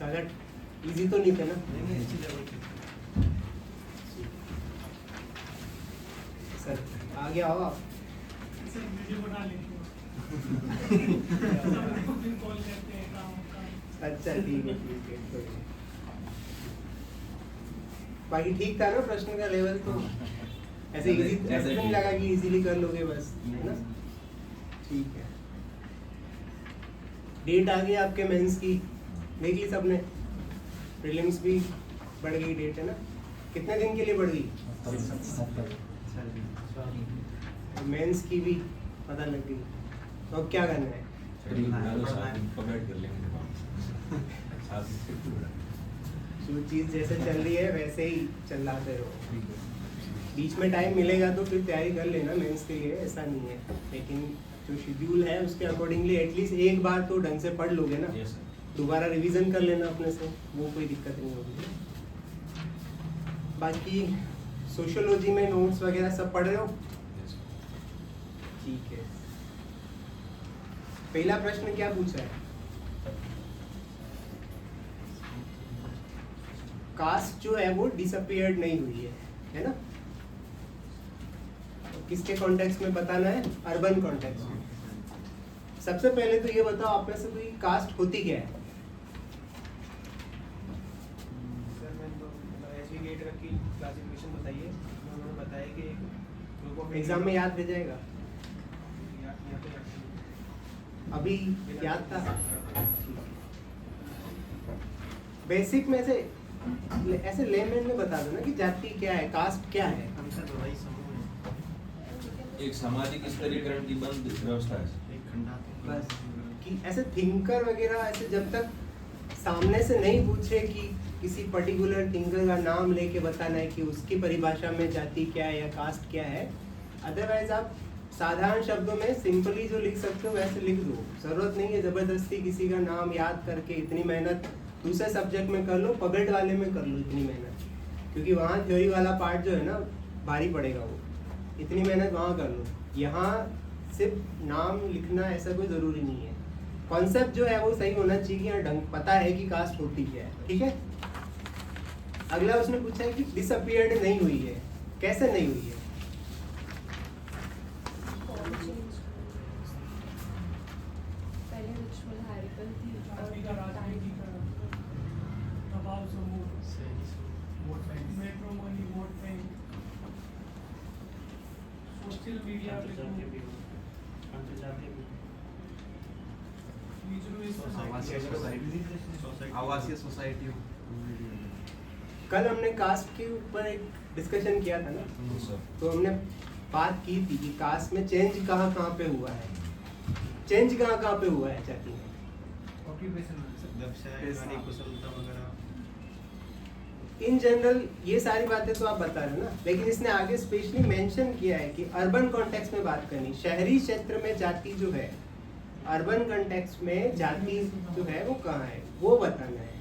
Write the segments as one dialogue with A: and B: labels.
A: ज़्यादा इजी तो नहीं थे ना? सर आगे आओ आप।
B: सर वीडियो बना लेते हो कॉल करते हैं काम।
A: अच्छा ठीक है कोई नहीं। बाकी ठीक था ना प्रश्न का लेवल? तो ऐसे इजी ऐसे नहीं लगा कि इजीली कर लोगे बस, है ना? ठीक है। डेट आ गई आपके मेंस की, देख ली सबने? प्रीलिम्स भी बढ़ गई डेट, है ना? कितने दिन के लिए बढ़ गई? मेंस की भी पता लग गई। तो अब क्या करना है? जो चीज़ जैसे चल रही है वैसे ही चलाते रहो। बीच में टाइम मिलेगा तो फिर तैयारी कर लेना मेंस के लिए, ऐसा नहीं है। लेकिन जो शेड्यूल है उसके अकॉर्डिंगली एटलीस्ट एक बार तो ढंग से पढ़ लोगे ना। दोबारा रिवीजन कर लेना अपने से, वो कोई दिक्कत नहीं होगी। बाकी सोशियोलॉजी में नोट्स वगैरह सब पढ़ रहे हो? ठीक है। पहला प्रश्न क्या पूछा है? कास्ट जो है वो डिसअपीयर्ड नहीं हुई है ना? किसके कॉन्टेक्स्ट में बताना है? अर्बन कॉन्टेक्स्ट में। सबसे पहले तो ये बताओ आप में से कोई कास्ट होती क्या है?
C: सर मैंने तो ऐसी गेट रखी क्लासिफिकेशन बताइए, उन्होंने बताया कि ग्रुप ऑफ
A: एग्जाम में याद रह जाएगा?
C: यहाँ पे रखी।
A: अभी याद था? बेसिक में से ऐसे लेमैन में बता दो ना कि जाति क्या है, कास्ट क्या है।
C: हम सर वही समूह है,
D: एक सामाजिक स्तरीकरण की बंद व्यवस्था है
C: एक खंडा
A: बस कि ऐसे थिंकर वगैरह ऐसे जब तक सामने से नहीं पूछे कि किसी पर्टिकुलर थिंकर का नाम लेके बताना है कि उसकी परिभाषा में जाति क्या है या कास्ट क्या है। अदरवाइज आप साधारण शब्दों में सिंपली जो लिख सकते हो वैसे लिख दो। जरूरत नहीं है जबरदस्ती किसी का नाम याद करके। इतनी मेहनत दूसरे सब्जेक्ट में कर लो, पगड़ वाले में कर लो इतनी मेहनत, क्योंकि वहाँ थ्योरी वाला पार्ट जो है ना भारी पड़ेगा। वो इतनी मेहनत वहाँ कर लो, यहाँ सिर्फ नाम लिखना ऐसा कोई ज़रूरी नहीं है। कॉन्सेप्ट जो है वो सही होना चाहिए कि हाँ ढंग पता है कि कास्ट होती क्या है। ठीक है। अगला उसने पूछा है कि डिसअपीयर्ड नहीं हुई है, कैसे नहीं हुई है?
E: पहले रिचुअल हायरार्किकल थी
B: जाति का राजनीति का दबाव समूह, matrimony, vote bank, social media
C: आवासीय सोसाइटी।
A: कल हमने कास्ट के ऊपर एक डिस्कशन किया था ना, तो हमने बात की थी कि कास्ट में चेंज कहाँ कहाँ पे हुआ है। चेंज कहाँ कहाँ पे हुआ है जाति में?
C: ऑक्यूपेशन, व्यवसाय, कार्य कुशलता वगैरह।
A: इन जनरल ये सारी बातें तो आप बता रहे हो ना, लेकिन इसने आगे स्पेशली मेंशन किया है कि अर्बन कॉन्टेक्स्ट में बात करनी। शहरी क्षेत्र में जाति जो है, अर्बन कॉन्टेक्स्ट में जाति जो है वो कहाँ है वो बताना है।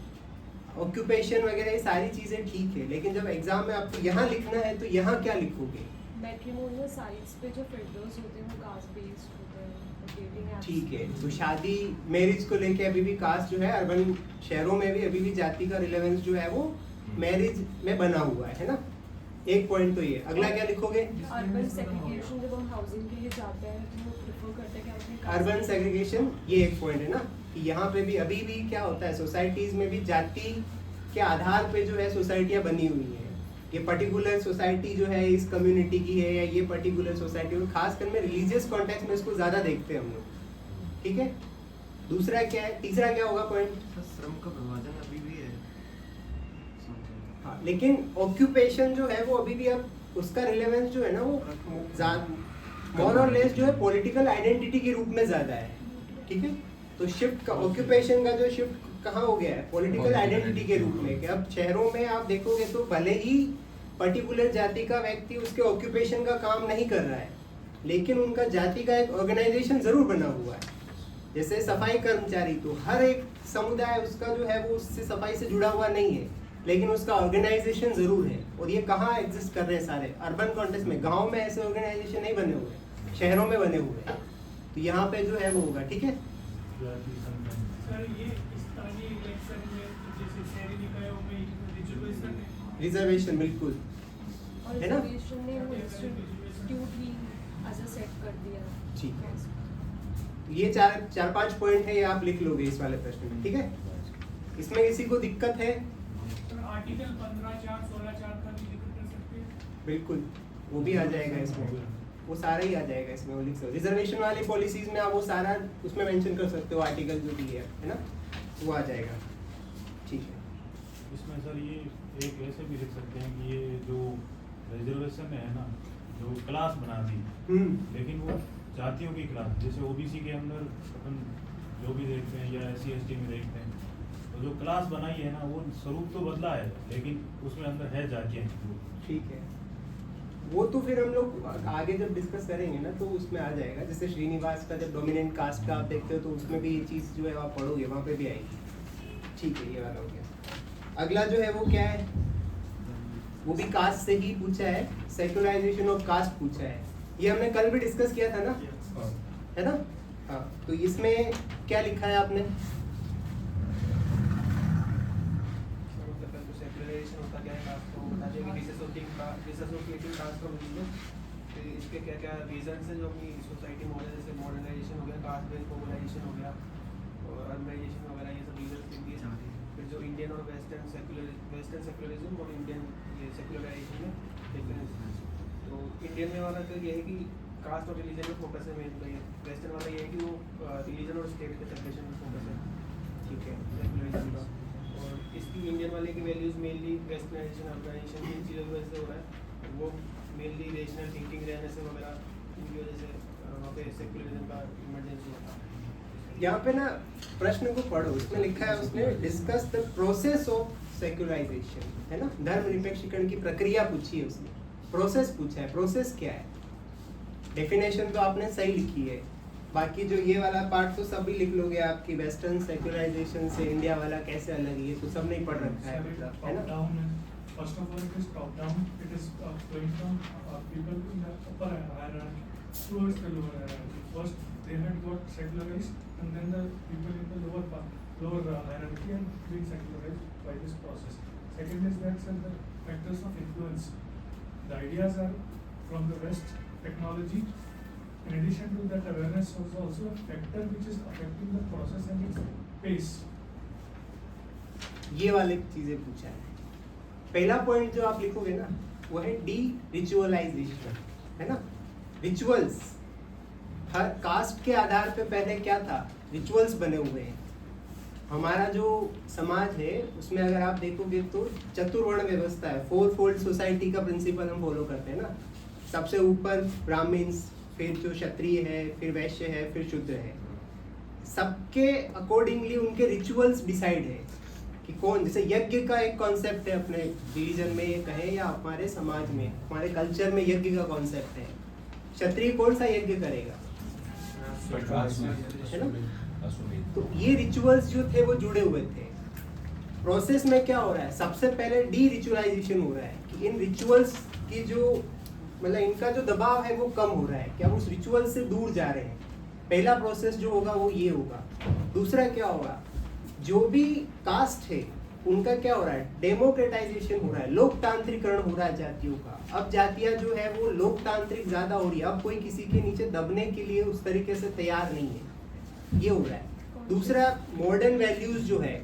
A: ऑक्यूपेशन वगैरह ये सारी चीज़ें ठीक है, लेकिन जब एग्जाम में आपको यहाँ लिखना है तो यहाँ क्या लिखोगे?
E: मैट्रिमोनियल साइट्स पे जो फिल्टर्स होते हैं वो कास्ट बेस्ड होते हैं, डेटिंग एप्स।
A: ठीक है, तो शादी मैरिज को लेके अभी भी कास्ट जो है अर्बन शहरों में भी अभी भी जाति का रिलेवेंस जो है वो मैरिज में बना हुआ है ना। एक पॉइंट तो ये। अगला क्या लिखोगे?
E: अर्बन सेग्रीगेशन, जब हम हाउसिंग के लिए जाते हैं तो वो प्रेफर करते हैं कि अपने caste
A: अर्बन
E: के-
A: सेग्रीगेशन, ये एक पॉइंट है ना कि यहाँ पे भी अभी भी क्या होता है, सोसाइटीज में भी जाति के आधार पे जो है सोसाइटियाँ बनी हुई हैं। ये पर्टिकुलर सोसाइटी जो है इस कम्युनिटी की है या ये पर्टिकुलर सोसाइटी में, खासकर में रिलीजियस कॉन्टेक्स्ट में इसको ज़्यादा देखते हैं हम लोग। ठीक है। दूसरा क्या है, तीसरा क्या होगा पॉइंट?
C: श्रम का विभाजन अभी भी है।
A: हाँ, लेकिन ऑक्यूपेशन जो है वो अभी भी अब उसका रिलेवेंस जो है ना वो मोर और लेस जो है पॉलिटिकल आइडेंटिटी के रूप में ज़्यादा है। ठीक है। तो शिफ्ट का ऑक्यूपेशन का जो शिफ्ट कहाँ हो गया है? पॉलिटिकल आइडेंटिटी के रूप में। कि अब शहरों में आप देखोगे तो भले ही पर्टिकुलर जाति का व्यक्ति उसके ऑक्यूपेशन का काम नहीं कर रहा है, लेकिन उनका जाति का एक ऑर्गेनाइजेशन जरूर बना हुआ है। जैसे सफाई कर्मचारी, तो हर एक समुदाय उसका जो है वो उससे सफाई से जुड़ा हुआ नहीं है, लेकिन उसका ऑर्गेनाइजेशन जरूर है। और ये कहाँ एग्जिस्ट कर रहे हैं सारे? अर्बन कॉन्टेक्स्ट में। गाँव में ऐसे ऑर्गेनाइजेशन नहीं बने हुए, शहरों में बने हुए हैं। तो यहाँ पे जो है वो होगा। ठीक है।
B: सर ये स्थानीय इलेक्शन रिजर्वेशन में जैसे शहरी निकायों में रिजर्वेशन है।
A: रिजर्वेशन बिल्कुल
E: और
A: है ना?
E: रिजर्वेशन ने वो इंस्टीट्यूट भी एज अ सेट कर दिया।
A: ठीक है। ये चार पांच पॉइंट है, ये आप लिख लोगे इस वाले प्रश्न में, ठीक है? इसमें किसी को दिक्कत है?
B: तो आर्टिकल 15(4), 16(4) का भी जिक्र कर सकते हैं।
A: बिल्कुल, वो भी आ जाएगा इसमें, वो सारा ही आ जाएगा इसमें, वो लिख सकते हो। रिजर्वेशन वाली पॉलिसीज में आप वो सारा उसमें मेंशन कर सकते हो, आर्टिकल जो भी है ना, वो आ जाएगा। ठीक है।
F: इसमें सर ये एक ऐसे भी लिख सकते हैं कि ये जो रिजर्वेशन है ना, जो क्लास बना दी, लेकिन वो जातियों की क्लास, जैसे ओबीसी के अंदर अपन जो भी देखते हैं या SC ST में देखते हैं, तो जो क्लास बनाई है ना, वो स्वरूप तो बदला है, लेकिन उसमें अंदर है जातियाँ।
A: ठीक है, वो तो फिर हम लोग आगे जब डिस्कस करेंगे ना तो उसमें आ जाएगा। जैसे श्रीनिवास का जब डोमिनेंट कास्ट का आप देखते हो तो उसमें भी ये चीज़ जो है आप पढ़ोगे, वहाँ पे भी आएगी। ठीक है, ये वाला हो गया। अगला जो है वो क्या है, वो भी कास्ट से ही पूछा है, सेक्युलराइजेशन ऑफ कास्ट पूछा है। ये हमने कल भी डिस्कस किया था ना, है ना? हाँ, तो इसमें क्या लिखा है आपने?
C: सेक्युलराइजेशन होता क्या है कास्ट को बता दें कि डिसोसिएटिंग कास्ट का मतलब फिर इसके क्या क्या रीजंस हैं जो अपनी सोसाइटी में हो रहे हैं, जैसे मॉडर्नाइजेशन हो गया, कास्ट बेस्ड पॉपुलाइजेशन हो गया और अर्बनाइजेशन वगैरह, ये सब रीजंस दिए जाते हैं। फिर जो इंडियन और वेस्टर्न सेक्युलरिज्म और इंडियन ये सेक्युलराइजेशन में डिफरेंस। तो इंडियन में वाला तो ये है कि कास्ट और रिलीजन में फोकस है मेन, तो ये वेस्टर्न वाला ये है कि वो रिलीजन और स्टेट के सेपरेशन में फोकस है। ठीक है, सेक्युलरिज्म का। और इसकी इंडियन वाले की वैल्यूज मेनली वेस्टर्नाइजेशन, अर्बनाइजेशन, इन चीज़ों की वजह से हो रहा है। वो मेनली रेशनल थिंकिंग रहने से वगैरह इनकी वजह से वहाँ पे सेक्युलरिज्म का इमरजेंसी होता है।
A: यहाँ पे ना प्रश्न को पढ़ो, उसमें लिखा है, उसने discuss the process of secularisation, है ना? धर्मनिरपेक्षीकरण की प्रक्रिया पूछी है उसने, प्रोसेस पूछा है। प्रोसेस क्या है? डेफिनेशन तो आपने सही लिखी है, बाकी जो ये वाला पार्ट तो सब भी लिख लोगे आपकी। वेस्टर्न सेक्युलराइजेशन से इंडिया वाला कैसे अलग है, ये तो सब नहीं पढ़ रखा है, मतलब, है ना?
B: First of all, it is top down. It is going from people in the upper hierarchy towards the lower hierarchy. First, they had got secularized, and then the people in the lower hierarchy and being secularized by this process. Second is that the factors of influence. The ideas are from the West, technology. In addition to that, awareness was also a factor which is affecting the process and its pace.
A: ये वाली चीजें पूछा है। पहला point जो आप लिखोगे ना, वो है डी रिचुअलाइजेशन, है ना? रिचुअल्स, हर कास्ट के आधार पे पहले क्या था, रिचुअल्स बने हुए हैं। हमारा जो समाज है उसमें अगर आप देखोगे तो चतुर्वर्ण व्यवस्था है, 4-फोल्ड सोसाइटी का प्रिंसिपल हम फॉलो करते हैं ना। सबसे ऊपर ब्राह्मण्स, फिर जो क्षत्रिय है, फिर वैश्य है, फिर शूद्र है। सबके अकॉर्डिंगली उनके रिचुअल्स डिसाइड है कि कौन, जैसे यज्ञ का एक कॉन्सेप्ट है अपने रिलीजन में, ये कहे या हमारे समाज में, हमारे कल्चर में यज्ञ का कॉन्सेप्ट है। क्षत्रिय कौन सा यज्ञ करेगा, है ना? तो ये रिचुअल्स जो थे वो जुड़े हुए थे। प्रोसेस में क्या हो रहा है, सबसे पहले डी रिचुअलाइजेशन हो रहा है कि इन रिचुअल्स की जो मतलब इनका जो दबाव है वो कम हो रहा है कि हम उस रिचुअल से दूर जा रहे हैं। पहला प्रोसेस जो होगा वो ये होगा। दूसरा क्या होगा, जो भी कास्ट है उनका क्या हो रहा है, डेमोक्रेटाइजेशन हो रहा है, लोकतांत्रिकरण हो रहा है जातियों का। अब जातियां जो है वो लोकतांत्रिक ज्यादा हो रही है, अब कोई किसी के नीचे दबने के लिए उस तरीके से तैयार नहीं है, ये हो रहा है। दूसरा, मॉडर्न वैल्यूज जो है,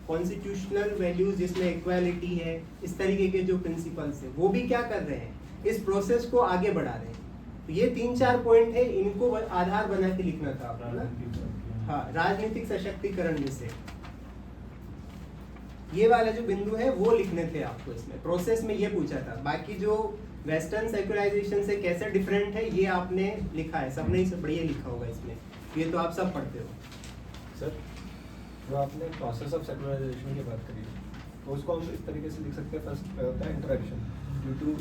A: कॉन्स्टिट्यूशनल वैल्यूज जिसमें इक्वालिटी है, इस तरीके के जो प्रिंसिपल्स है, वो भी क्या कर रहे हैं, इस प्रोसेस को आगे बढ़ा रहे हैं। तो ये 3-4 पॉइंट है, इनको आधार बना के लिखना था आपको ना। हाँ, राजनीतिक सशक्तिकरण जैसे ये वाला जो बिंदु है वो लिखने थे आपको इसमें। प्रोसेस में ये पूछा था, बाकी जो वेस्टर्न सेक्युलराइजेशन से कैसे डिफरेंट है ये आपने लिखा है, सबने ही सब बढ़िया लिखा होगा इसमें, ये तो आप सब पढ़ते हो।
G: सर, जो आपने प्रोसेस ऑफ सेक्युलराइजेशन की बात करी तो उसको हम इस तरीके से लिख सकते हैं। फर्स्ट होता है interaction due to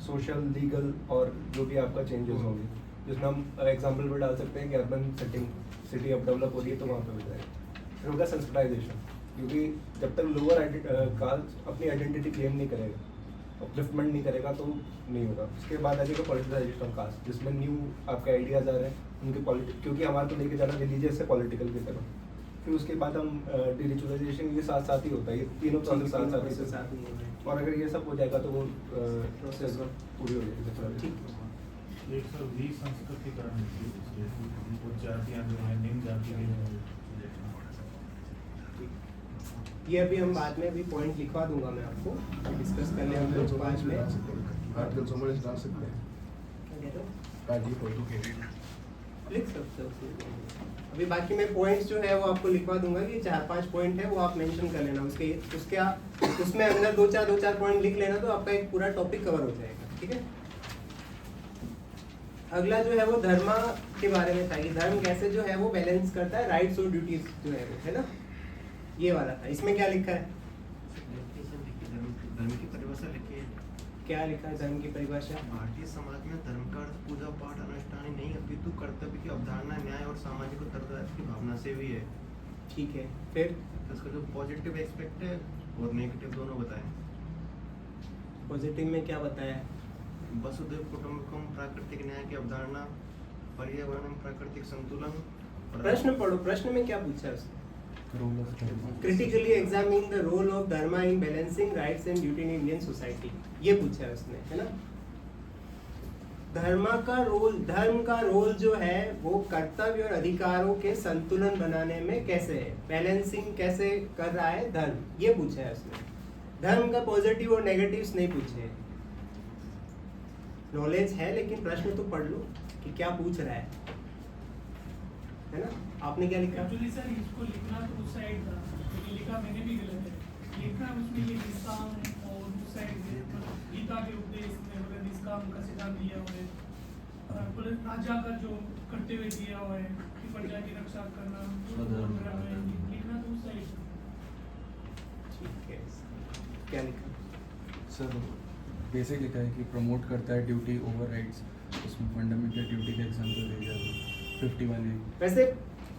G: social, legal और जो भी आपका चेंजेस होंगे, जिसमें हम एग्जांपल भी डाल सकते हैं कि अर्बन सेटिंग, सिटी अब डेवलप हो रही है तो वहाँ पे हो जाएगा। फिर होगा सेंसिटाइजेशन, क्योंकि जब तक लोअर कास्ट अपनी आइडेंटिटी क्लेम नहीं करेगा, अपलिफ्टमेंट नहीं करेगा तो नहीं होगा। उसके बाद आ जाएगा पॉलिटिसाइजेशन ऑफ कास्ट, जिसमें न्यू आपके आइडियाज़ आ रहे हैं उनके क्योंकि हमारे को लेके जाना रिलीजियस से पॉलिटिकल की तरफ। फिर उसके बाद हम डिरिचुअलाइजेशन के साथ साथ ही होता है, ये तीनों प्रोसेस साथ साथ ही
A: साथ ही हो रहे हैं।
G: और अगर ये सब हो जाएगा तो वो प्रोसेस पूरी हो जाएगी।
A: ठीक।
F: एक सर विसंस्कृतिकरण कुछ जातियाँ जो है निम्न जाति के
A: ये अभी हम बाद में भी पॉइंट लिखवा दूंगा मैं आपको, डिस्कस कर ले हम लोग बाद में।
H: आर्टिकल समराइज डाल सकते हैं,
A: क्या कहते हो? लिख सकते हो उसमें। अभी बाकी मैं पॉइंट्स जो है वो आपको लिखवा दूंगा कि 4-5 पॉइंट है वो आप मेंशन कर लेना, उसमें अंदर दो चार पॉइंट लिख लेना तो आपका एक पूरा टॉपिक कवर हो जाएगा। ठीक है, अगला जो है वो धर्म के बारे में था कि धर्म कैसे जो है वो बैलेंस करता है राइट्स और ड्यूटीज जो है वो, है ना, ये वाला था। इसमें क्या लिखा है?
C: धर्म की परिभाषा लिखी है।
A: क्या लिखा है धर्म की परिभाषा?
C: भारतीय समाज में धर्म का अर्थ पूजा पाठ अनुष्ठान ही नहीं अपितु कर्तव्य की अवधारणा न्याय और सामाजिक उत्तरदायित्व की भावना से भी है।
A: ठीक है, फिर
C: इसका जो पॉजिटिव एस्पेक्ट है और नेगेटिव दोनों बताएं।
A: पॉजिटिव में क्या बताया?
C: वसुधैव कुटुंबकम, प्राकृतिक न्याय की अवधारणा, पर्यावरण में प्राकृतिक संतुलन।
A: प्रश्न पढ़ो, प्रश्न में क्या पूछा है उसने? Critically examine the role of dharma in balancing rights and duty in Indian society, ये पूछा है उसने, है ना। धर्म का रोल जो है वो कर्तव्य और अधिकारों के संतुलन बनाने में कैसे है, बैलेंसिंग कैसे कर रहा है धर्म, ये पूछा है उसने। धर्म का पॉजिटिव और नेगेटिव्स नहीं पूछे। नॉलेज है लेकिन प्रश्न तो पढ़ लो कि क्या पूछ रहा है ना। आपने क्या लिखा?
B: एक्चुअली सर इसको लिखना तो उस साइड था, लेकिन लिखा मैंने भी गलत है। लिखना उसमें ये निष्काम और उस साइड गीता के उपदेश में मतलब निष्काम का सिद्धांत दिया हुआ है, राजा का जो कर्तव्य दिया हुआ है कि प्रजा की रक्षा करना, लिखना तो उस साइड।
A: ठीक है, क्या लिखा?
I: सर बेसिक लिखा है कि प्रमोट करता है ड्यूटी ओवर राइट्स, उसमें फंडामेंटल ड्यूटी का एग्जांपल दे दिया 51 है।
A: वैसे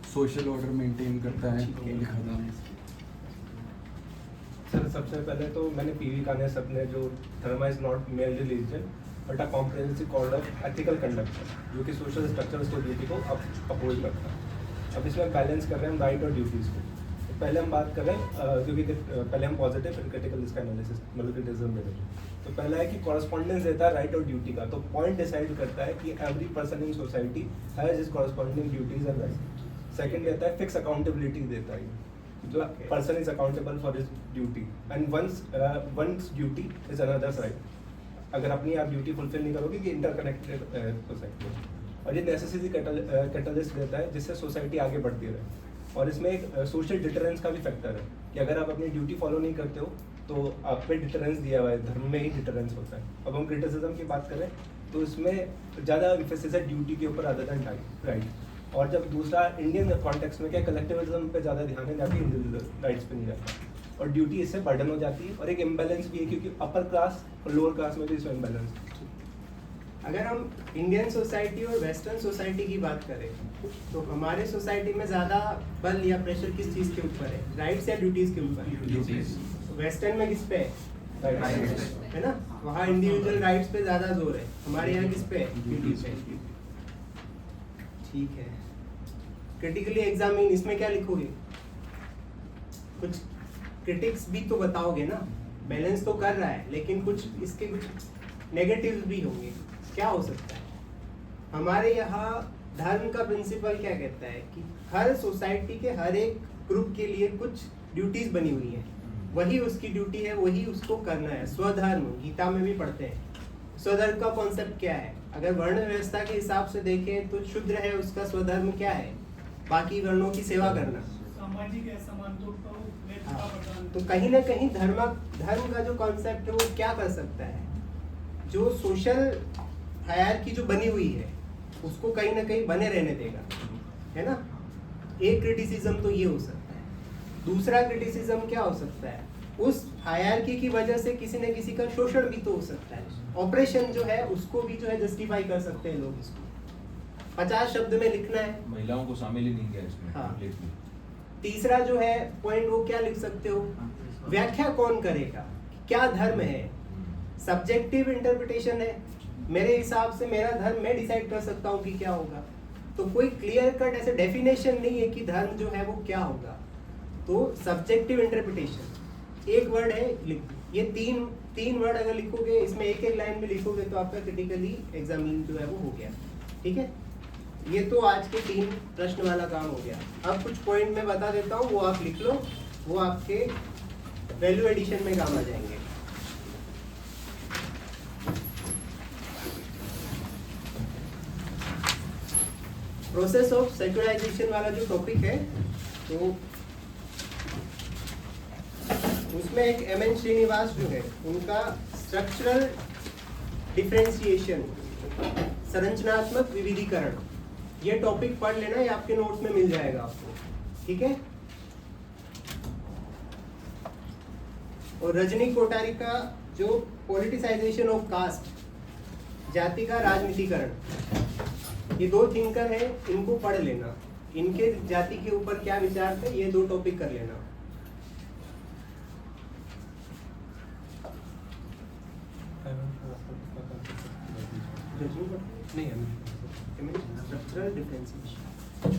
I: सोशल ऑर्डर मेंटेन करता है,
A: ठीक है।
I: लिखा था।
G: सर सबसे पहले तो मैंने पीवी काने अपने जो dharma is not merely religion but a comprehensive code of ethical conduct, जो कि सोशल स्ट्रक्चर स्टेबिलिटी को अपोज करता है। अब इसमें बैलेंस कर रहे हैं हम राइट और ड्यूटीज़ को। तो पहले हम बात कर रहे हैं क्योंकि पहले हम पॉजिटिव एंड क्रिटिकल इसका एनालिसिस मतलब क्रिटिसिज्म दे रहे हैं। तो पहला है कि कॉरस्पॉन्डेंस देता है राइट और ड्यूटी का, तो पॉइंट डिसाइड करता है कि every person in society has his corresponding duties and right. Second देता है फिक्स अकाउंटेबिलिटी देता है, जो person is accountable for his duty and once duty is another's right. अगर अपनी आप ड्यूटी फुलफिल नहीं करोगे कि इंटरकनेक्टेड सोसाइटी। और ये नेसेसिटी कैटलिस्ट देता है जिससे सोसाइटी आगे बढ़ती रहे। और इसमें एक सोशल डिटरेंस का भी फैक्टर है कि अगर आप अपनी ड्यूटी फॉलो नहीं करते हो तो आप पे डिटरेंस दिया हुआ है, धर्म में ही डिटरेंस होता है। अब हम क्रिटिसिज्म की बात करें तो इसमें ज़्यादा एम्फेसिस है ड्यूटी के ऊपर अदर देन राइट। और जब दूसरा इंडियन कॉन्टेक्स्ट में क्या कलेक्टिविज्म पे ज़्यादा ध्यान है, जाके इंडिविजुअल राइट्स पे नहीं जाता। और ड्यूटी इससे बर्डन हो जाती है और एक इम्बैलेंस भी है क्योंकि अपर क्लास और लोअर क्लास में भी इसमें इम्बैलेंस है।
A: अगर हम इंडियन सोसाइटी और वेस्टर्न सोसाइटी की बात करें तो हमारे सोसाइटी में ज़्यादा बल या प्रेशर किस चीज़ के ऊपर है, राइट्स या ड्यूटीज़ के ऊपर? वेस्टर्न में किस पे है? है ना, वहाँ इंडिविजुअल राइट्स पे ज़्यादा जोर है, हमारे यहाँ किस पे है? ड्यूटीज़ पे। ठीक है, क्रिटिकली एग्जामिन, इसमें क्या लिखोगे? कुछ क्रिटिक्स भी तो बताओगे ना, बैलेंस तो कर रहा है लेकिन कुछ इसके कुछ नेगेटिव्स भी होंगे। क्या हो सकता है? हमारे यहाँ धर्म का प्रिंसिपल क्या कहता है कि हर सोसाइटी के हर एक ग्रुप के लिए कुछ ड्यूटीज बनी हुई है, वही उसकी ड्यूटी है, वही उसको करना है। स्वधर्म गीता में भी पढ़ते हैं। स्वधर्म का कॉन्सेप्ट क्या है? अगर वर्ण व्यवस्था के हिसाब से देखें तो शूद्र है, उसका स्वधर्म क्या है? बाकी वर्णों की सेवा करना।
B: सामाजिक
A: तो कहीं ना कहीं धर्म का जो कॉन्सेप्ट है वो क्या कर सकता है, जो सोशल हायरार्की जो बनी हुई है उसको कहीं ना कहीं बने रहने देगा, है ना। एक क्रिटिसिज्म तो ये हो सकता है। दूसरा क्रिटिसिज्म क्या हो सकता है? उस हायरार्की की वजह से किसी न किसी का शोषण भी तो हो सकता है। ऑपरेशन जो है उसको भी जो है जस्टिफाई कर सकते हैं लोग। इसको 50 शब्द में लिखना है,
D: महिलाओं को शामिल ही नहीं किया इसमें।
A: हाँ।
D: completely।
A: तीसरा जो है पॉइंट वो क्या लिख सकते हो? व्याख्या कौन करेगा, क्या धर्म है? सब्जेक्टिव इंटरप्रिटेशन है, मेरे हिसाब से मेरा धर्म मैं डिसाइड कर सकता हूँ कि क्या होगा। तो कोई क्लियर कट ऐसे डेफिनेशन नहीं है कि धर्म जो है वो क्या होगा। तो सब्जेक्टिव इंटरप्रिटेशन, एक वर्ड है ये तीन वर्ड अगर लिखोगे, इसमें एक एक लाइन में लिखोगे तो आपका क्रिटिकली एग्जामिन जो है वो हो गया। ठीक है, ये तो आज के 3 प्रश्न वाला काम हो गया। अब कुछ पॉइंट मैं बता देता हूँ, वो आप लिख लो, वो आपके वैल्यू एडिशन में काम आ जाएंगे। प्रोसेस ऑफ सेक्युलराइजेशन वाला जो टॉपिक है, तो उसमें एक एम.एन. श्रीनिवास जो है, उनका स्ट्रक्चरल डिफरेंशिएशन, संरचनात्मक विविधीकरण, ये टॉपिक पढ़ लेना, ये आपके नोट्स में मिल जाएगा आपको। ठीक है, और रजनी कोठारी का जो पॉलिटिसाइजेशन ऑफ कास्ट, जाति का राजनीतिकरण, ये 2 थिंकर है, इनको पढ़ लेना, इनके जाति के ऊपर क्या विचार थे, ये 2 टॉपिक कर लेना। स्ट्रक्चरल डिफरेंशिएशन,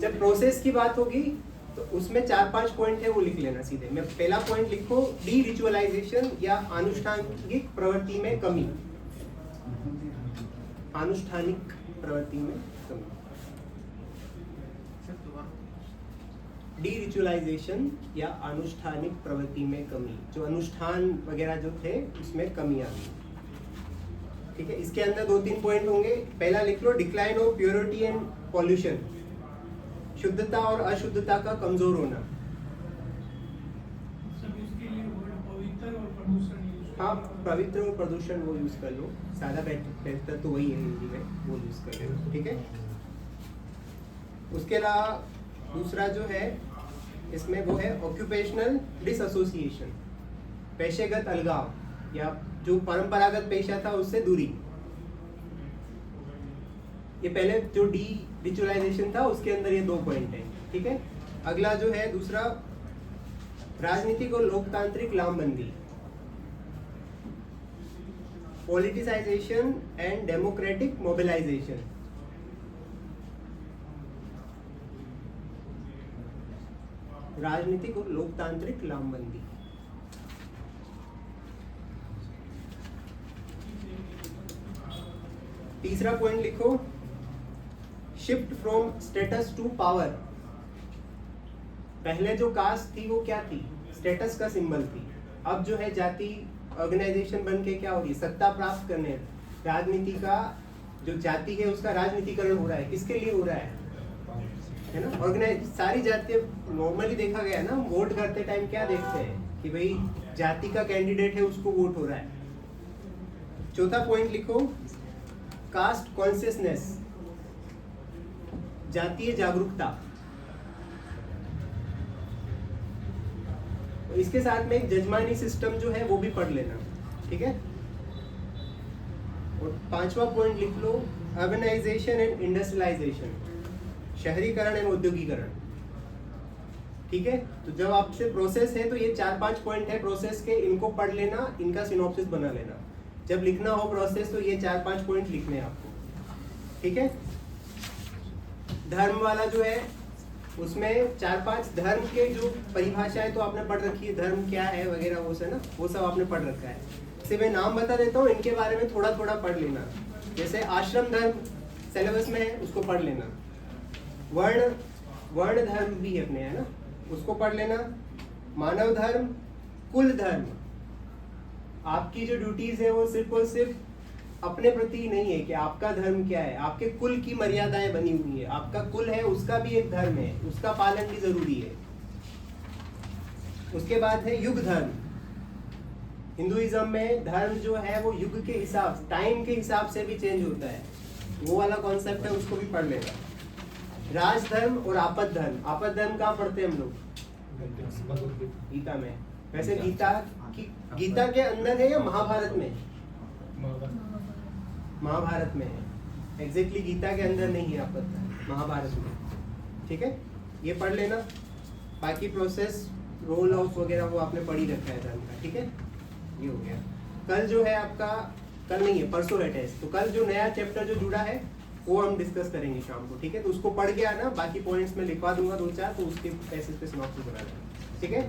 A: जब प्रोसेस की बात होगी तो उसमें 4-5 पॉइंट है, वो लिख लेना सीधे। मैं पहला पॉइंट लिखो, डी रिचुअलाइजेशन या आनुष्ठानिक प्रवृत्ति में कमी, आनुष्ठानिक प्रवृत्ति में कमी, डी रिचुअलाइजेशन या अनुष्ठानिक प्रवृत्ति में कमी, जो अनुष्ठान वगैरह जो थे उसमें कमी आ गई। ठीक है, इसके अंदर 2-3 पॉइंट होंगे। पहला लिख लो, decline of purity and pollution, शुद्धता और अशुद्धता का कमजोर होना। हाँ, पवित्र और प्रदूषण वो यूज कर लो, ज्यादा बेहतर तो वही है हिंदी में, वो यूज कर लेना। ठीक है, उसके अलावा दूसरा जो है इसमें वो है ऑक्यूपेशनल डिसएसोसिएशन, पेशेगत अलगाव या जो परंपरागत पेशा था उससे दूरी। ये पहले जो डी रिचुअलाइजेशन था उसके अंदर ये 2 पॉइंट है। ठीक है, अगला जो है दूसरा, राजनीतिक और लोकतांत्रिक लामबंदी, पॉलिटिसाइजेशन एंड डेमोक्रेटिक मोबिलाइजेशन। राजनीतिक और लोकतांत्रिक लामबंदी। तीसरा पॉइंट लिखो, shift from status to power. पहले जो कास्ट थी वो क्या थी, स्टेटस का सिंबल थी। अब जो है जाति ऑर्गेनाइजेशन बन के क्या हो रही है, सत्ता प्राप्त करने। राजनीति का जो जाति है उसका राजनीतिकरण हो रहा है। किसके लिए हो रहा है ना, ऑर्गेनाइज। सारी जातियां नॉर्मली देखा गया है ना, वोट करते टाइम क्या देखते हैं कि भाई जाति का कैंडिडेट है उसको वोट हो रहा है। चौथा पॉइंट लिखो, कास्ट कॉन्शियसनेस, जातीय जागरूकता। इसके साथ में एक जजमानी सिस्टम जो है वो भी पढ़ लेना। ठीक है, और 5वां पॉइंट लिख लो, अर्बनाइजेशन एंड इंडस्ट्रियलाइजेशन, शहरीकरण एवं औद्योगिकरण। ठीक है, तो जब आपसे प्रोसेस है तो ये 4-5 पॉइंट है प्रोसेस के, इनको पढ़ लेना, इनका सिनॉप्सिस बना लेना। जब लिखना हो प्रोसेस तो ये 4-5 पॉइंट लिखने हैं आपको। ठीक है, धर्म वाला जो है उसमें 4-5 धर्म के जो परिभाषाएं तो आपने पढ़ रखी है, धर्म क्या है वगैरह वो से ना, वो सब आपने पढ़ रखा है। सिर्फ मैं नाम बता देता हूँ, इनके बारे में थोड़ा थोड़ा पढ़ लेना। जैसे आश्रम धर्म सिलेबस में है, उसको पढ़ लेना। वर्ण धर्म भी है अपने, है ना, उसको पढ़ लेना। मानव धर्म, कुल धर्म, आपकी जो ड्यूटीज है वो सिर्फ और सिर्फ अपने प्रति नहीं है कि आपका धर्म क्या है, आपके कुल की मर्यादाएं बनी हुई है। आपका कुल है, उसका भी एक धर्म है, उसका पालन भी जरूरी है। उसके बाद है युग धर्म। हिंदुइज्म में धर्म जो है वो युग के हिसाब, टाइम के हिसाब से भी चेंज होता है, वो वाला कॉन्सेप्ट है, उसको भी पढ़ लेना। राजधर्म और आपद धर्म। आपद धर्म कहाँ पढ़ते हैं हम लोग? गीता में। वैसे गीता के अंदर है या महाभारत में? महाभारत में है। एग्जैक्टली गीता के अंदर नहीं है आपद धर्म, महाभारत में। ठीक है, ये पढ़ लेना। बाकी प्रोसेस, रोल ऑफ वगैरह वो आपने पढ़ ही रखा है धर्म का। ठीक है, ये हो गया। कल जो है आपका कल नहीं है, परसों है टेस्ट, तो कल जो नया चैप्टर जो जुड़ा है वो हम डिस्कस करेंगे शाम को, ठीक है? तो उसको पढ़ के आना, बाकी पॉइंट्स में लिखवा दूंगा 2-4, तो उसके बेसिस पे सिनॉप्सिस बना लेना, ठीक है?